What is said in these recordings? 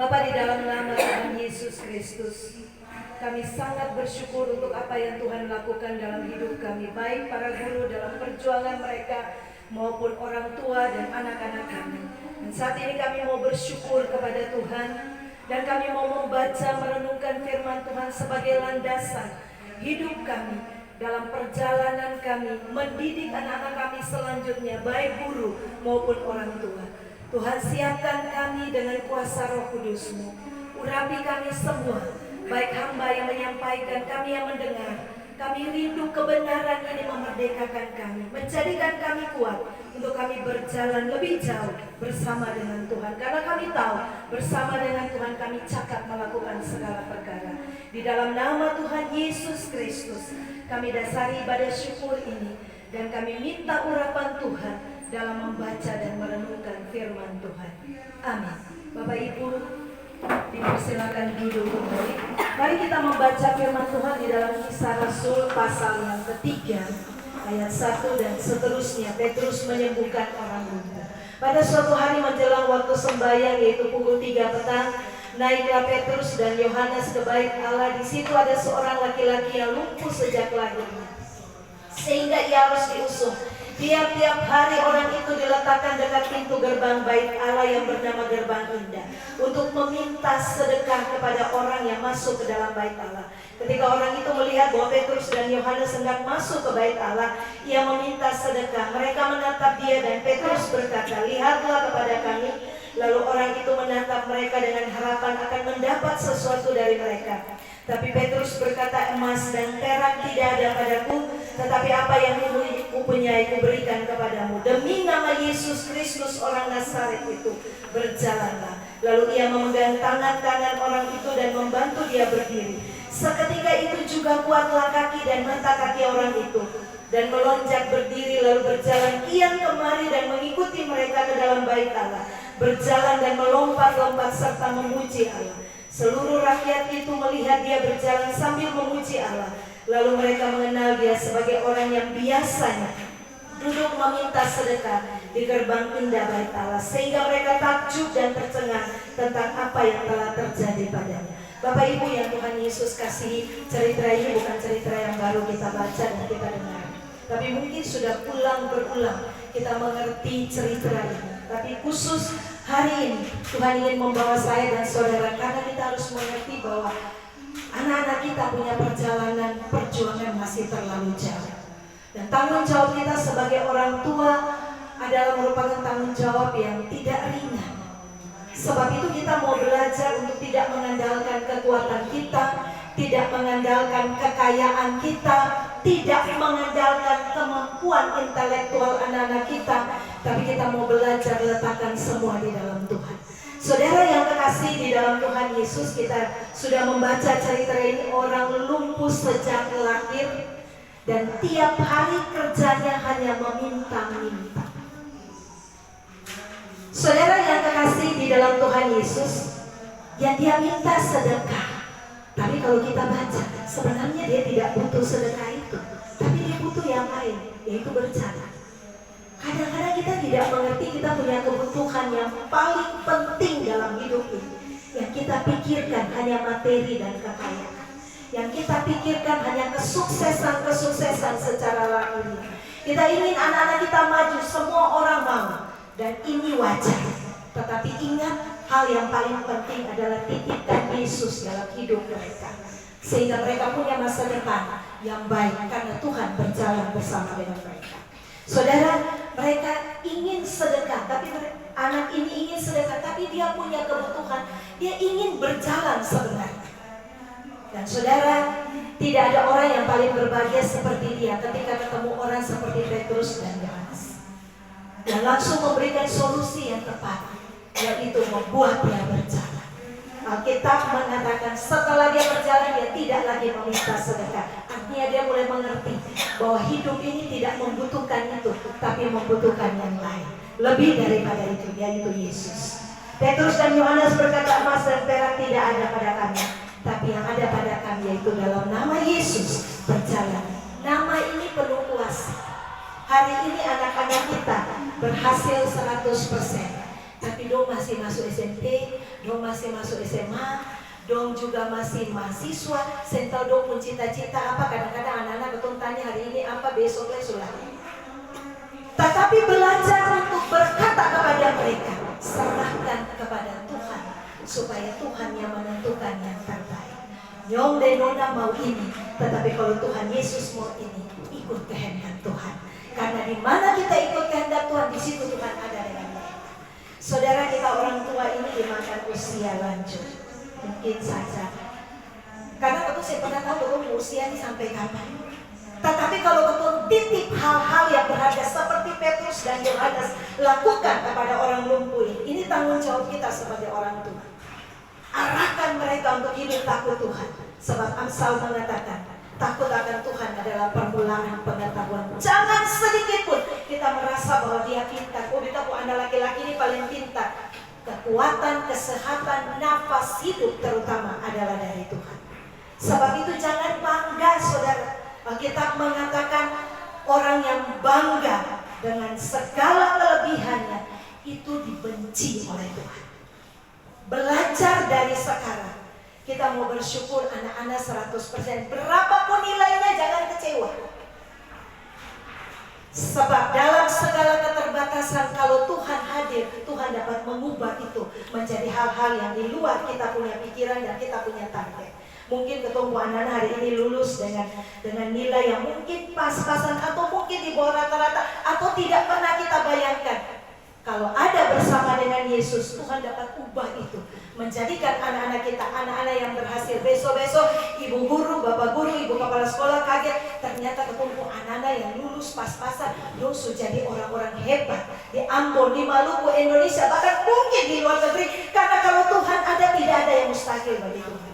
Bapa, di dalam nama Tuhan Yesus Kristus, kami sangat bersyukur untuk apa yang Tuhan lakukan dalam hidup kami, baik para guru dalam perjuangan mereka maupun orang tua dan anak-anak kami. Dan saat ini kami mau bersyukur kepada Tuhan, dan kami mau membaca merenungkan firman Tuhan sebagai landasan hidup kami dalam perjalanan kami mendidik anak-anak kami selanjutnya, baik guru maupun orang tua. Tuhan, siapkan kami dengan kuasa Roh Kudus-Mu. Urapi kami semua, baik hamba yang menyampaikan, kami yang mendengar. Kami rindu kebenaran ini memerdekakan kami, menjadikan kami kuat untuk kami berjalan lebih jauh bersama dengan Tuhan. Karena kami tahu bersama dengan Tuhan kami cakap melakukan segala perkara. Di dalam nama Tuhan Yesus Kristus, kami dasari ibadah syukur ini, dan kami minta urapan Tuhan dalam membaca dan merenungkan firman Tuhan. Amin. Bapak Ibu, dipersilakan duduk kembali. Mari kita membaca firman Tuhan di dalam Kisah Rasul pasal yang ketiga, ayat 1 dan seterusnya. Petrus menyembuhkan orang lumpuh. Pada suatu hari menjelang waktu sembahyang, yaitu pukul 3 petang, naiklah Petrus dan Yohanes ke bait Allah. Di situ ada seorang laki-laki yang lumpuh sejak lahirnya, sehingga ia harus diusung. Tiap-tiap hari orang itu diletakkan dekat pintu gerbang bait Allah yang bernama Gerbang Indah, untuk meminta sedekah kepada orang yang masuk ke dalam bait Allah. Ketika orang itu melihat bahwa Petrus dan Yohanes hendak masuk ke bait Allah, ia meminta sedekah. Mereka menatap dia, dan Petrus berkata, "Lihatlah kepada kami." Lalu orang itu menatap mereka dengan harapan akan mendapat sesuatu dari mereka. Tapi Petrus berkata, "Emas dan perak tidak ada padaku, tetapi apa yang kupunyai kuberikan kepadamu. Demi nama Yesus Kristus orang Nazaret itu, berjalanlah." Lalu ia memegang tangan kanan orang itu dan membantu dia berdiri. Seketika itu juga kuatlah kaki dan mata kaki orang itu, dan melonjak berdiri, lalu berjalan kian kemari dan mengikuti mereka ke dalam bait Allah, berjalan dan melompat-lompat serta memuji Allah. Seluruh rakyat itu melihat dia berjalan sambil memuji Allah. Lalu mereka mengenal dia sebagai orang yang biasanya duduk meminta sedekah di gerbang indah bait Allah, sehingga mereka takjub dan tercengang tentang apa yang telah terjadi padanya. Bapak Ibu yang Tuhan Yesus kasihi, cerita ini bukan cerita yang baru kita baca dan kita dengar, tapi mungkin sudah berulang kita mengerti cerita ini. Tapi khusus hari ini Tuhan ingin membawa saya dan saudara, karena kita harus mengerti bahwa anak-anak kita punya perjuangan masih terlalu jauh. Dan tanggung jawab kita sebagai orang tua adalah merupakan tanggung jawab yang tidak ringan. Sebab itu kita mau belajar untuk tidak mengandalkan kekuatan kita, tidak mengandalkan kekayaan kita, tidak mengandalkan kemampuan intelektual anak-anak kita, tapi kita mau belajar letakkan semua di dalam Tuhan. Saudara yang kekasih di dalam Tuhan Yesus, kita sudah membaca cerita ini. Orang lumpuh sejak lahir, dan tiap hari kerjanya hanya meminta-minta. Saudara yang kekasih di dalam Tuhan Yesus, yang dia minta sedekah. Tapi kalau kita baca, sebenarnya dia tidak butuh sedekah itu, tapi dia butuh yang lain, yaitu berjalan. Kadang-kadang kita tidak mengerti kita punya kebutuhan yang paling penting dalam hidup ini. Yang kita pikirkan hanya materi dan kekayaan, yang kita pikirkan hanya kesuksesan secara lahiriah. Kita ingin anak-anak kita maju, semua orang mau, dan ini wajar. Tetapi ingat, hal yang paling penting adalah titipkan Yesus dalam hidup mereka, sehingga mereka punya masa depan yang baik, karena Tuhan berjalan bersama dengan mereka. Saudara, mereka ingin sedekah, tapi anak ini ingin sedekah, tapi dia punya kebutuhan, dia ingin berjalan sebenarnya. Dan saudara, tidak ada orang yang paling berbahagia seperti dia ketika ketemu orang seperti Petrus dan Yohanes, dan langsung memberikan solusi yang tepat, yaitu membuat dia berjalan. Alkitab mengatakan setelah dia berjalan, dia tidak lagi meminta sedekah. Artinya dia mulai mengerti bahwa hidup ini tidak membutuhkan itu, tapi membutuhkan yang lain, lebih daripada itu, yaitu Yesus. Petrus dan Yohanes berkata, "Emas dan perak tidak ada pada kami, tapi yang ada pada kami yaitu dalam nama Yesus berjalan." Nama ini penuh kuasa. Hari ini anak-anak kita berhasil 100%. Tapi dong masih masuk SMP, dong masih masuk SMA, dong juga masih mahasiswa. Saya tahu dong pun cita-cita apa. Kadang-kadang anak-anak betul tanya hari ini apa, besok sulah. Tetapi belajar untuk berkata kepada mereka, serahkan kepada Tuhan, supaya Tuhan yang menentukan yang terbaik. Nyong dan nona mau ini, tetapi kalau Tuhan Yesus mau ini, ikut kehendak Tuhan. Karena di mana kita ikut kehendak Tuhan, di situ Tuhan ada dengan kita. Saudara, kita orang tua ini dimakan usia lanjut, mungkin saja. Karena betul saya pernah tahu betul usia ini sampai kapan. Tetapi kalau betul titip hal-hal yang berharga seperti Petrus dan Yohanes lakukan kepada orang lumpuh ini tanggung jawab kita sebagai orang tua. Arahkan mereka untuk hidup takut Tuhan. Sebab Amsal mengatakan, takut akan Tuhan adalah permulaan pengetahuan. Jangan sedikit pun kita merasa bahwa dia pintar. Oh, kita anak laki-laki ini paling pintar. Kekuatan, kesehatan, nafas hidup terutama adalah dari Tuhan. Sebab itu jangan bangga, saudara. Alkitab mengatakan orang yang bangga dengan segala kelebihannya itu dibenci oleh Tuhan. Belajar dari sekarang. Kita mau bersyukur anak-anak 100%. Berapapun nilainya jangan kecewa. Sebab dalam segala keterbatasan kalau Tuhan hadir, Tuhan dapat mengubah itu menjadi hal-hal yang di luar kita punya pikiran dan kita punya target. Mungkin ketemu anak-anak hari ini lulus dengan nilai yang mungkin pas-pasan atau mungkin di bawah rata-rata atau tidak pernah kita bayangkan. Kalau ada bersama dengan Yesus, Tuhan dapat ubah itu, menjadikan anak-anak kita anak-anak yang berhasil. Besok-besok ibu guru, bapak guru, ibu kepala sekolah kaget, ternyata ketemu anak-anak yang lulus pas-pasan, dosu jadi orang-orang hebat di Ambon, di Maluku, Indonesia, bahkan mungkin di luar negeri. Karena kalau Tuhan ada, tidak ada yang mustahil bagi Tuhan.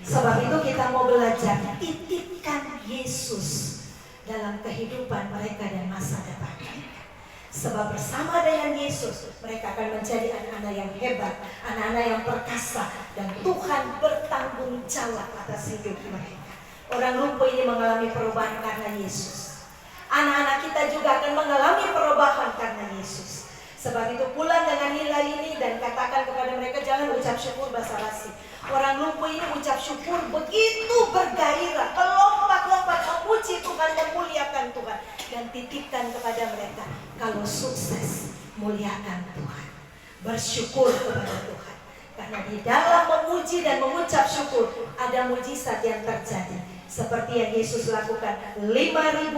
Sebab itu kita mau belajar, titipkan Yesus dalam kehidupan mereka dan masa depan. Sebab bersama dengan Yesus, mereka akan menjadi anak-anak yang hebat, anak-anak yang perkasa, dan Tuhan bertanggung jawab atas hidup mereka. Orang lumpuh ini mengalami perubahan karena Yesus. Anak-anak kita juga akan mengalami perubahan karena Yesus. Sebab itu pulang dengan nilai ini dan katakan kepada mereka, jangan ucap syukur basa-basi. Orang lumpuh ini ucap syukur begitu bergairah, melompat-lompat memuji Tuhan, memuliakan Tuhan, dan titipkan kepada mereka, kalau sukses muliakan Tuhan, bersyukur kepada Tuhan. Karena di dalam memuji dan mengucap syukur ada mujizat yang terjadi, seperti yang Yesus lakukan 5.000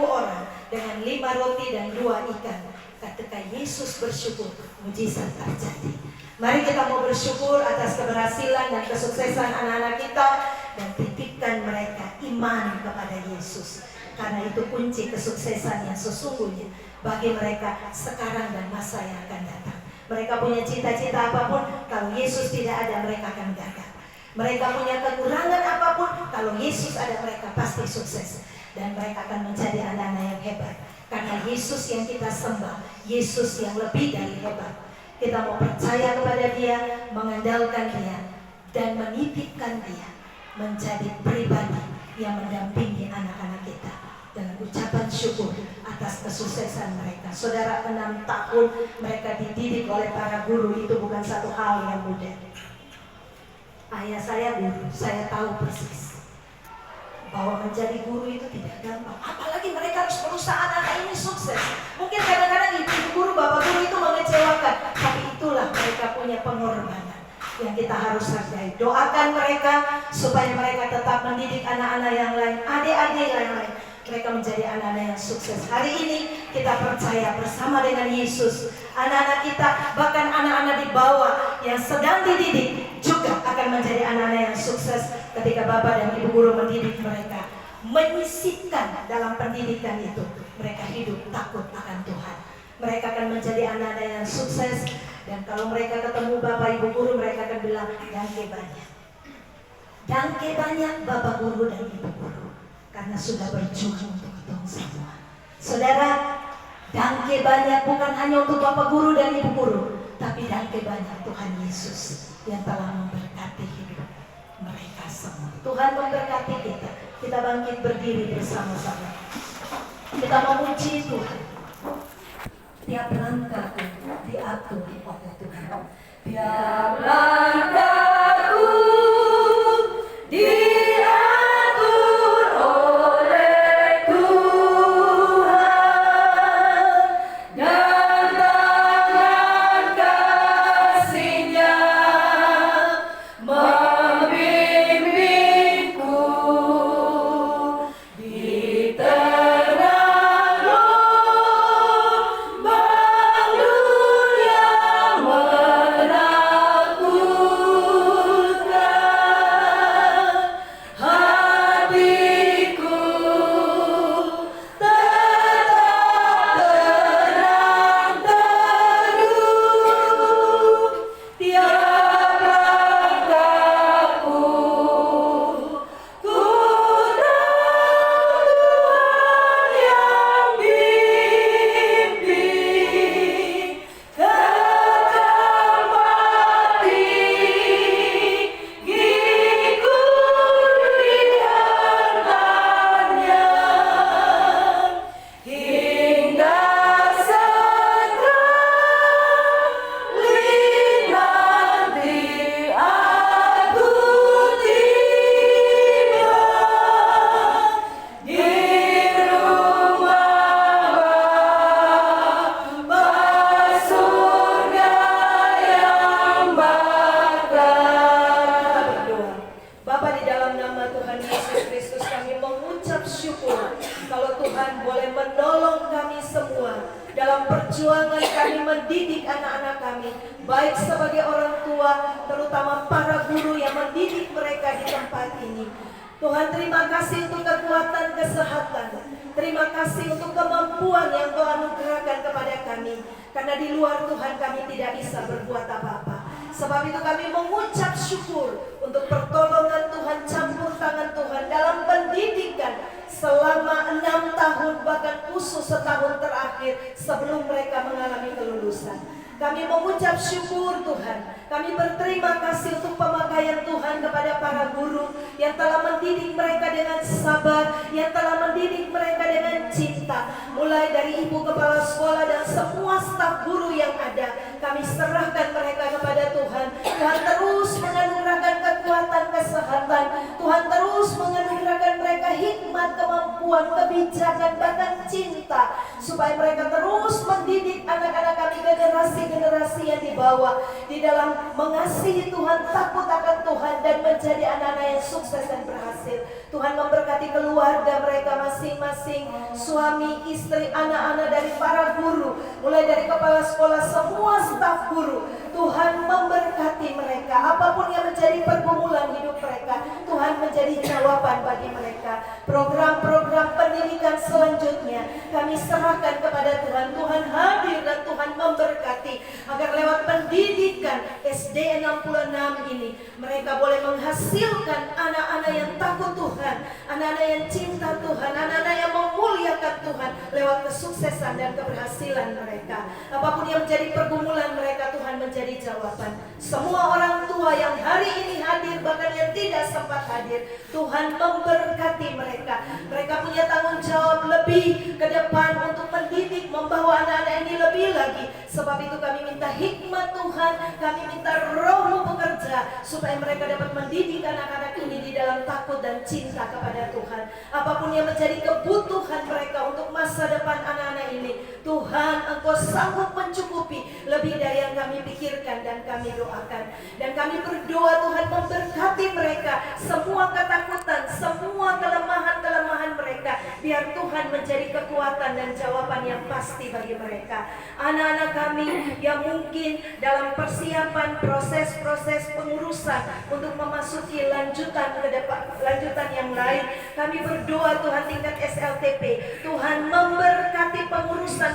orang dengan 5 roti dan 2 ikan. Ketika Yesus bersyukur, mujizat terjadi. Mari kita mau bersyukur atas keberhasilan dan kesuksesan anak-anak kita, dan titipkan mereka iman kepada Yesus. Karena itu kunci kesuksesan yang sesungguhnya bagi mereka sekarang dan masa yang akan datang. Mereka punya cita-cita apapun, kalau Yesus tidak ada, mereka akan gagal. Mereka punya kekurangan apapun, kalau Yesus ada, mereka pasti sukses. Dan mereka akan menjadi anak-anak yang hebat. Karena Yesus yang kita sembah, Yesus yang lebih dari hebat. Kita mau percaya kepada Dia, mengandalkan Dia, dan menitipkan Dia menjadi pribadi yang mendampingi anak-anak kita dalam ucapan syukur atas kesuksesan mereka. Saudara, 6 tahun mereka dididik oleh para guru, itu bukan satu hal yang mudah. Ayah saya guru, saya tahu persis bahwa menjadi guru itu tidak gampang. Apalagi mereka harus berusaha anak ini sukses. Mungkin kadang-kadang ibu guru, bapak guru itu mengecewakan, tapi itulah mereka punya pengorbanan yang kita harus hargai. Doakan mereka supaya mereka tetap mendidik anak-anak yang lain, adik-adik yang lain. Mereka menjadi anak-anak yang sukses. Hari ini kita percaya bersama dengan Yesus, anak-anak kita, bahkan anak-anak di bawah yang sedang dididik juga akan menjadi anak-anak yang sukses ketika bapak dan ibu guru mendidik mereka, menyisipkan dalam pendidikan itu mereka hidup takut akan Tuhan. Mereka akan menjadi anak-anak yang sukses, dan kalau mereka ketemu bapak ibu guru, mereka akan bilang, "Dangke banyak, dangke banyak bapak guru dan ibu guru, karena sudah berjuang untuk ketemu semua." Saudara, dangke banyak bukan hanya untuk bapak guru dan ibu guru, tapi dangke banyak Tuhan Yesus yang telah memberkati hidup mereka semua. Tuhan memberkati kita. Kita bangkit berdiri bersama-sama. Kita memuji Tuhan. Tiap langkah diatur oleh Tuhan. Biar langkahku diatur oleh Tuhan, dan tangan kasih-Nya membimbingku di terang gelombang dunia menakutkan. Hatiku tetap tenang teduh, tiap langkahku ku tahu Tuhan yang bimbing, kekal mati gigiku di hanggarnya, hingga sekali nanti aku tiba di rumah Bapa surga yang bakal. Berdoa. Bapa, di dalam nama Tuhan Yesus Kristus kami mengucap syukur kalau Tuhan boleh menolong kami semua dalam perjuangan kami mendidik anak-anak kami, baik sebagai orang tua, terutama para guru yang mendidik mereka di tempat ini. Tuhan, terima kasih untuk kekuatan kesehatan. Terima kasih untuk kemampuan yang Tuhan anugerahkan kepada kami. Karena di luar Tuhan kami tidak bisa berbuat apa-apa. Sebab itu kami mengucap syukur untuk pertolongan Tuhan, campur tangan Tuhan dalam pendidikan selama 6 tahun, bahkan khusus setahun terakhir sebelum mereka mengalami kelulusan. Kami mengucap syukur Tuhan. Kami berterima kasih untuk pemakaian Tuhan kepada para guru yang telah mendidik mereka dengan sabar, yang telah mendidik mereka dengan cinta. Mulai dari ibu kepala sekolah dan semua staf guru yang ada, kami serahkan mereka kepada Tuhan. Tuhan terus menganugerahkan kekuatan kesehatan. Tuhan terus menganugerahkan mereka hikmat, kemampuan, kebijakan, bahkan cinta, supaya mereka terus mendidik anak-anak kami, generasi-generasi yang dibawa di dalam mengasihi Tuhan, takut akan Tuhan, dan menjadi anak-anak yang sukses dan berhasil. Tuhan memberkati keluarga mereka masing-masing, suami, istri, anak-anak, dari para guru, mulai dari kepala sekolah, semua staf guru. Tuhan memberkati mereka, apapun yang menjadi pergumulan hidup mereka, Tuhan menjadi jawaban bagi mereka. Program-program pendidikan selanjutnya kami serahkan kepada Tuhan. Tuhan hadir dan Tuhan memberkati, agar lewat pendidikan SD 66 ini mereka boleh menghasilkan anak-anak yang takut Tuhan, anak-anak yang cinta Tuhan, anak-anak yang memuliakan Tuhan lewat kesuksesan dan keberhasilan mereka. Apapun yang menjadi pergumulan mereka, Tuhan menjadi jawaban. Semua orang tua yang hari ini hadir, bahkan yang tidak sempat hadir, Tuhan memberkati mereka. Mereka punya tanggung jawab lebih ke depan untuk mendidik, membawa anak-anak ini lebih lagi. Sebab itu kami minta hikmat Tuhan, kami minta Roh-Mu bekerja, supaya mereka dapat mendidik anak-anak ini di dalam takut dan cinta kepada Tuhan. Apapun yang menjadi kebutuhan mereka untuk masa depan anak-anak ini, Tuhan, Engkau sanggup mencukupi lebih dari yang kami pikirkan dan kami doakan. Dan kami berdoa Tuhan memberkati mereka, semua ketakutan, semua kelemahan-kelemahan mereka, biar Tuhan menjadi kekuatan dan jawaban yang pasti bagi mereka. Anak-anak kami yang mungkin dalam persiapan proses-proses pengurusan untuk memasuki lanjutan ke depan, lanjutan yang lain, kami berdoa Tuhan tingkat SLTP, Tuhan memberkati pengurusan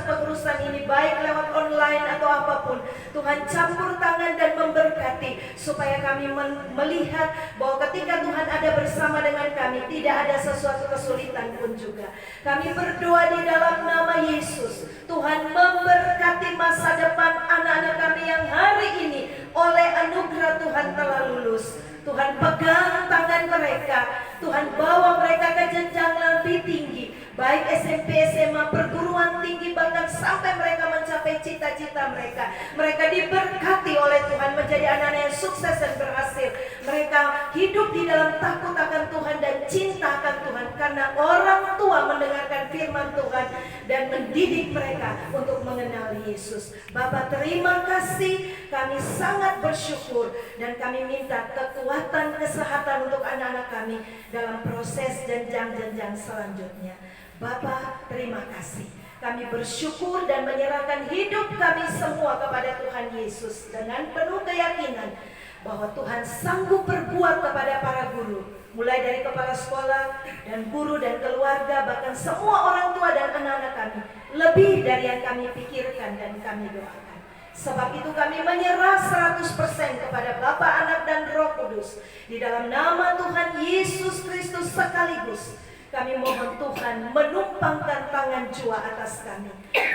ini, baik lewat online atau apapun. Tuhan campur tangan dan memberkati, supaya kami melihat bahwa ketika Tuhan ada bersama dengan kami, tidak ada sesuatu kesulitan pun juga. Kami berdoa di dalam nama Yesus, Tuhan memberkati masa depan anak-anak kami yang hari ini oleh anugerah Tuhan telah lulus. Tuhan pegang tangan mereka, Tuhan bawa mereka ke jenjang lebih tinggi, baik SMP, SMA, perguruan tinggi, bahkan sampai mereka mencapai cita-cita mereka. Mereka diberkati oleh Tuhan menjadi anak-anak yang sukses dan berhasil. Mereka hidup di dalam takut akan Tuhan dan cinta akan Tuhan, karena orang tua mendengarkan firman Tuhan dan mendidik mereka untuk mengenal Yesus. Bapak, terima kasih, kami sangat bersyukur dan kami minta kekuatan, kesehatan untuk anak-anak kami dalam proses jenjang-jenjang selanjutnya. Bapak, terima kasih. Kami bersyukur dan menyerahkan hidup kami semua kepada Tuhan Yesus dengan penuh keyakinan bahwa Tuhan sanggup berbuat kepada para guru, mulai dari kepala sekolah dan guru dan keluarga, bahkan semua orang tua dan anak-anak kami, lebih dari yang kami pikirkan dan kami doakan. Sebab itu kami menyerah 100% kepada Bapa, Anak, dan Roh Kudus. Di dalam nama Tuhan Yesus Kristus sekaligus, kami mohon Tuhan menumpangkan tangan jua atas kami,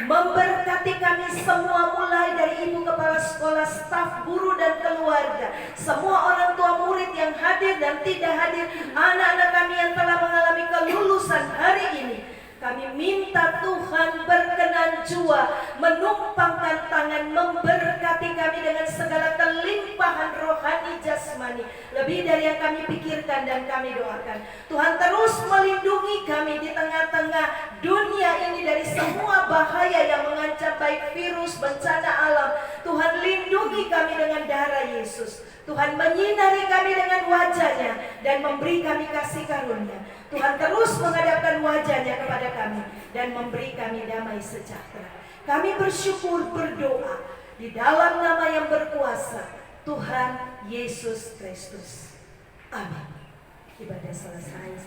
memberkati kami semua, mulai dari ibu kepala sekolah, staf, guru, dan keluarga, semua orang tua murid yang hadir dan tidak hadir, anak-anak kami yang telah mengalami kelulusan hari ini. Kami minta Tuhan berkenan jua menumpangkan tangan, memberkati kami dengan segala kelimpahan rohani jasmani, lebih dari yang kami pikirkan dan kami doakan. Tuhan terus melindungi kami di tengah-tengah dunia ini dari semua bahaya yang mengancam, baik virus, bencana alam. Tuhan lindungi kami dengan darah Yesus. Tuhan menyinari kami dengan wajah-Nya dan memberi kami kasih karunia. Tuhan terus menghadapkan wajah-Nya kepada kami dan memberi kami damai sejahtera. Kami bersyukur, berdoa di dalam nama yang berkuasa, Tuhan Yesus Kristus. Amin. Ibadah selesai.